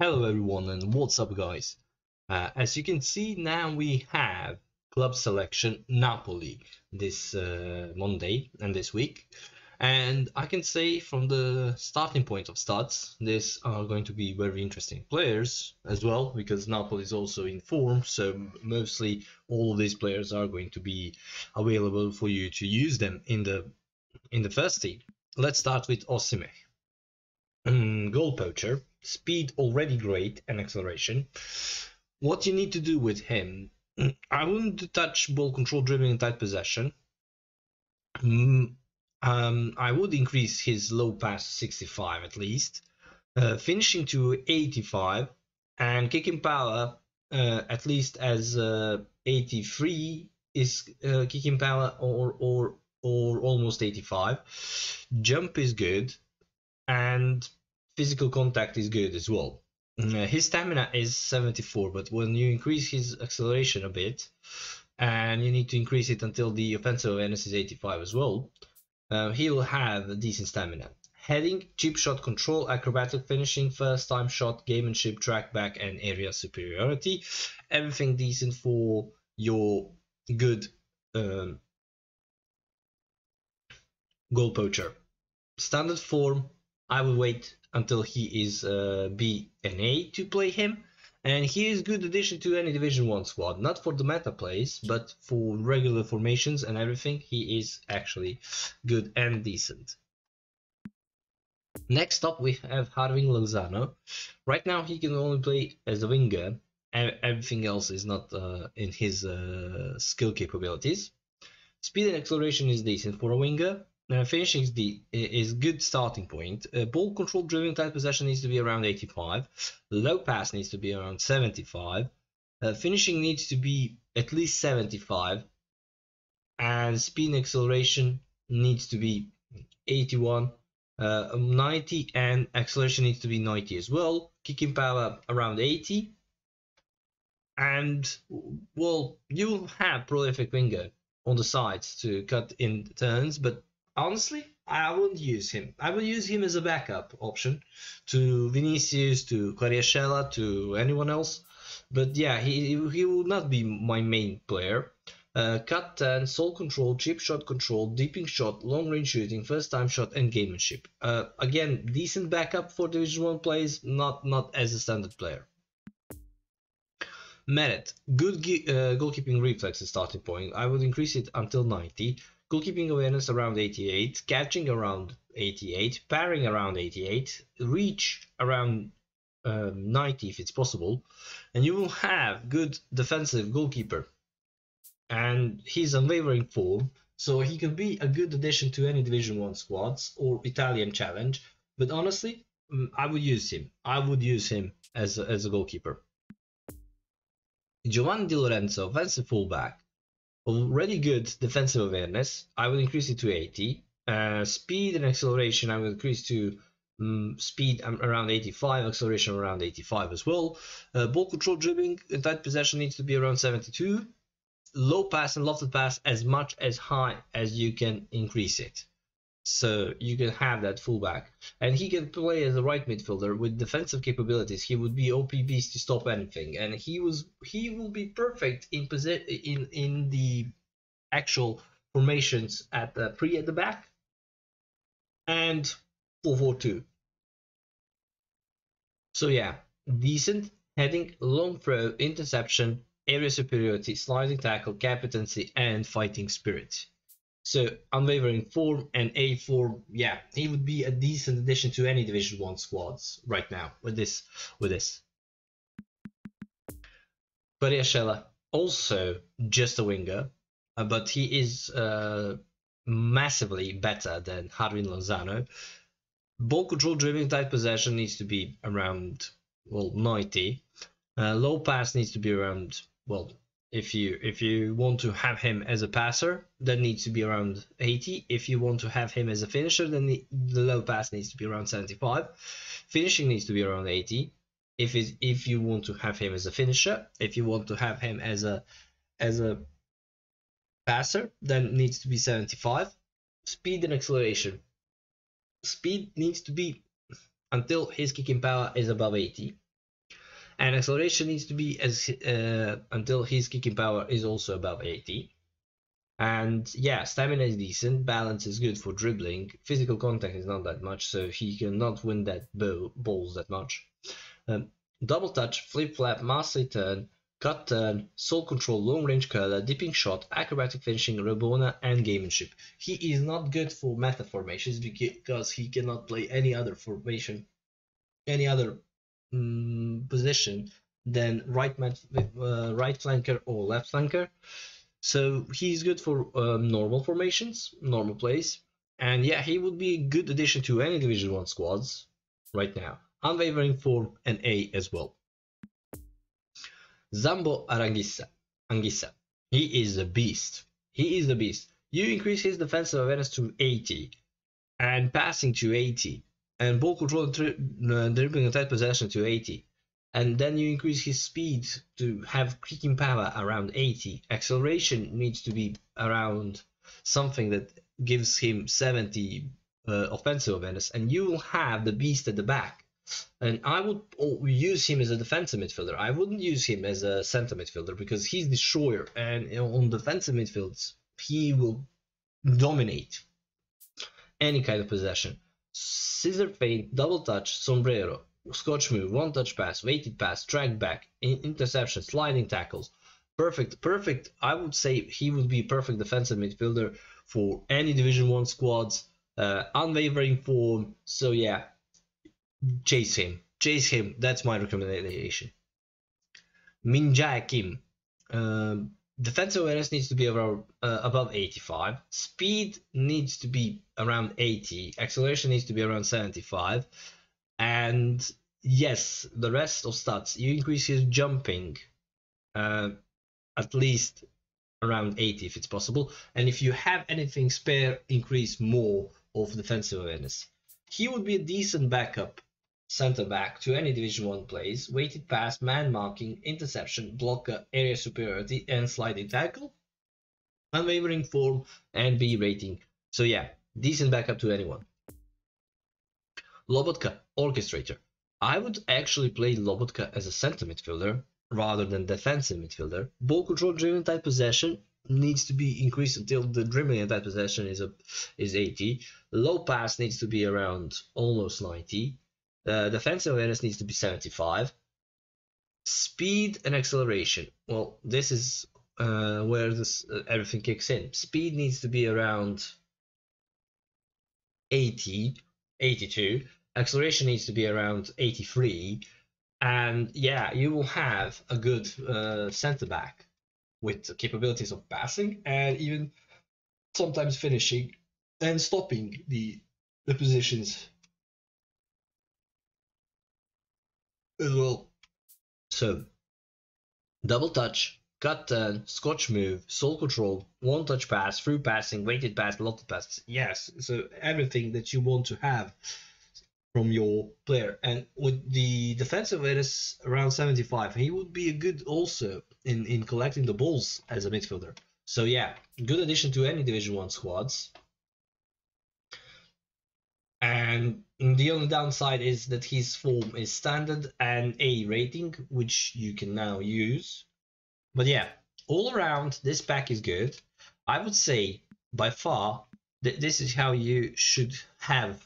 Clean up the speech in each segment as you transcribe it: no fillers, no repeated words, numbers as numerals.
Hello everyone and what's up guys. As you can see now we have Club Selection Napoli this Monday and this week, and I can say from the starting point of stats these are going to be very interesting players as well, because Napoli is also in form, so mostly all of these players are going to be available for you to use them in the first team. Let's start with Osimhen. Goal poacher, speed already great, and acceleration. What you need to do with him, I wouldn't touch ball control, dribbling, and tight possession. I would increase his low pass to 65 at least, finishing to 85, and kicking power at least as 83 is kicking power, or almost 85. Jump is good, and physical contact is good as well. His stamina is 74, but when you increase his acceleration a bit, and you need to increase it until the offensive awareness is 85 as well, he'll have a decent stamina. Heading, chip shot control, acrobatic finishing, first time shot, gamemanship, track back, and area superiority. Everything decent for your good goal poacher. Standard form, I will wait until he is B and A to play him, and he is good addition to any Division 1 squad, not for the meta plays, but for regular formations and everything. He is actually good and decent. Next up we have Lozano. Right now he can only play as a winger, and everything else is not in his skill capabilities. Speed and acceleration is decent for a winger. Finishing is good starting point. Ball control, dribbling, tight possession needs to be around 85. Low pass needs to be around 75. Finishing needs to be at least 75. And speed and acceleration needs to be 81, 90, and acceleration needs to be 90 as well. Kicking power around 80. And, well, you will have prolific winger on the sides to cut in turns, but honestly, I wouldn't use him. I will use him as a backup option to Vinicius, to Kvaratskhelia, to anyone else. But yeah, he will not be my main player. Cut turn, soul control, chip shot control, deeping shot, long range shooting, first time shot, and gamemanship. Again, decent backup for Division 1 plays, not as a standard player. Meret, good goalkeeping reflexes starting point. I would increase it until 90. Goalkeeping awareness around 88, catching around 88, parrying around 88, reach around 90 if it's possible, and you will have good defensive goalkeeper. And he's unwavering form, so he can be a good addition to any Division 1 squads or Italian challenge. But honestly, I would use him. I would use him as a goalkeeper. Giovanni Di Lorenzo, offensive fullback. Already good defensive awareness. I will increase it to 80. Speed and acceleration, I will increase to speed around 85, acceleration around 85 as well. Ball control, dribbling, and tight possession needs to be around 72. Low pass and lofted pass as much as high as you can increase it. So you can have that fullback, and he can play as a right midfielder with defensive capabilities. He would be OP beast to stop anything, and he will be perfect in the actual formations at the at the back and 4-4-2. So yeah, decent heading, long throw, interception, area superiority, sliding tackle, captaincy, and fighting spirit. So unwavering form and A form, yeah, he would be a decent addition to any Division 1 squads right now with this. Kvaratskhelia, also just a winger, but he is massively better than Lozano. Ball control, dribbling, tight possession needs to be around 90. Low pass needs to be around, well, if you want to have him as a passer, that needs to be around 80. If you want to have him as a finisher, then the low pass needs to be around 75. Finishing needs to be around 80. If you want to have him as a finisher, if you want to have him as a passer, then needs to be 75. Speed and acceleration. Speed needs to be until his kicking power is above 80. and acceleration needs to be as until his kicking power is also above 80. And yeah, stamina is decent, balance is good for dribbling, physical contact is not that much, so he cannot win that balls that much. Double touch, flip flap, master turn, cut turn, soul control, long range curler, dipping shot, acrobatic finishing, Rabona, and gamemanship. He is not good for meta formations because he cannot play any other formation, any other position than right flanker or left flanker. So he's good for normal formations, normal plays, and yeah, he would be a good addition to any Division 1 squads right now. Unwavering form and A as well. Zambo Anguissa. He is a beast. He is a beast. You increase his defensive awareness to 80 and passing to 80 and ball control and dribbling and tight possession to 80. And then you increase his speed to have kicking power around 80. Acceleration needs to be around something that gives him 70 offensive awareness, and you will have the beast at the back. And I would use him as a defensive midfielder. I wouldn't use him as a center midfielder because he's destroyer, and on defensive midfields he will dominate any kind of possession. Scissor feint, double touch, sombrero, Scotch move, one touch pass, weighted pass, track back, interception, sliding tackles. Perfect. I would say he would be a perfect defensive midfielder for any Division 1 squads. Unwavering form. So yeah, chase him. That's my recommendation. Min Jae Kim. Defensive awareness needs to be around, above 85. Speed needs to be around 80. Acceleration needs to be around 75. And yes, the rest of stats, you increase his jumping at least around 80 if it's possible. And if you have anything spare, increase more of defensive awareness. He would be a decent backup center back to any Division 1 plays. Weighted pass, man marking, interception, blocker, area superiority, and sliding tackle. Unwavering form and B rating. So yeah, decent backup to anyone. Lobotka, orchestrator. I would actually play Lobotka as a center midfielder rather than defensive midfielder. Ball control, dribbling, tight possession needs to be increased until the dribbling and tight possession is 80. Low pass needs to be around almost 90. Defensive awareness needs to be 75. Speed and acceleration. Well, this is where everything kicks in. Speed needs to be around 80, 82. Acceleration needs to be around 83, and yeah, you will have a good center back with capabilities of passing and even sometimes finishing and stopping the positions as well. So double touch, cut turn, Scotch move, soul control, one touch pass, through passing, weighted pass, lotted pass. Yes, so everything that you want to have from your player. And with the defensive awareness around 75, he would be a good also in collecting the balls as a midfielder. So yeah, good addition to any Division 1 squads. And the only downside is that his form is standard and A rating, which you can now use. But yeah, all around this pack is good. I would say by far this is how you should have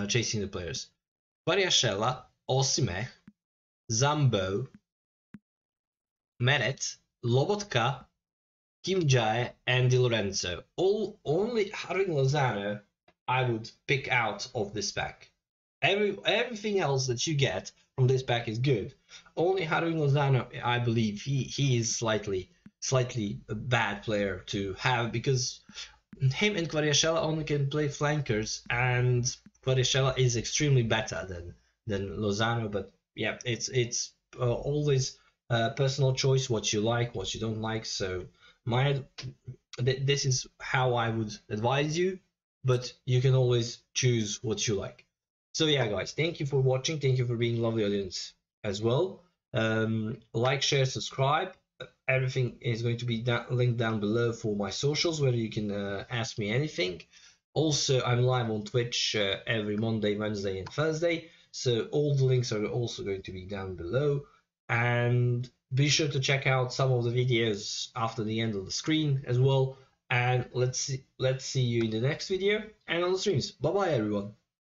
chasing the players. Kvaratskhelia, Osimhen, Zambo, Meret, Lobotka, Kim Jae, and Di Lorenzo. Only Harving Lozano I would pick out of this pack. Everything else that you get from this pack is good. Only Harving Lozano, I believe he is slightly a bad player to have because him and Kvaratskhelia only can play flankers, and Kvaratskhelia is extremely better than Lozano. But yeah, it's always personal choice, what you like, what you don't like. So this is how I would advise you, but you can always choose what you like. So yeah, guys, thank you for watching. Thank you for being a lovely audience as well. Like, share, subscribe. Everything is going to be linked down below for my socials, where you can ask me anything. Also, I'm live on Twitch every Monday, Wednesday, and Thursday. So all the links are also going to be down below, and be sure to check out some of the videos after the end of the screen as well. And let's see you in the next video and on the streams. Bye bye everyone.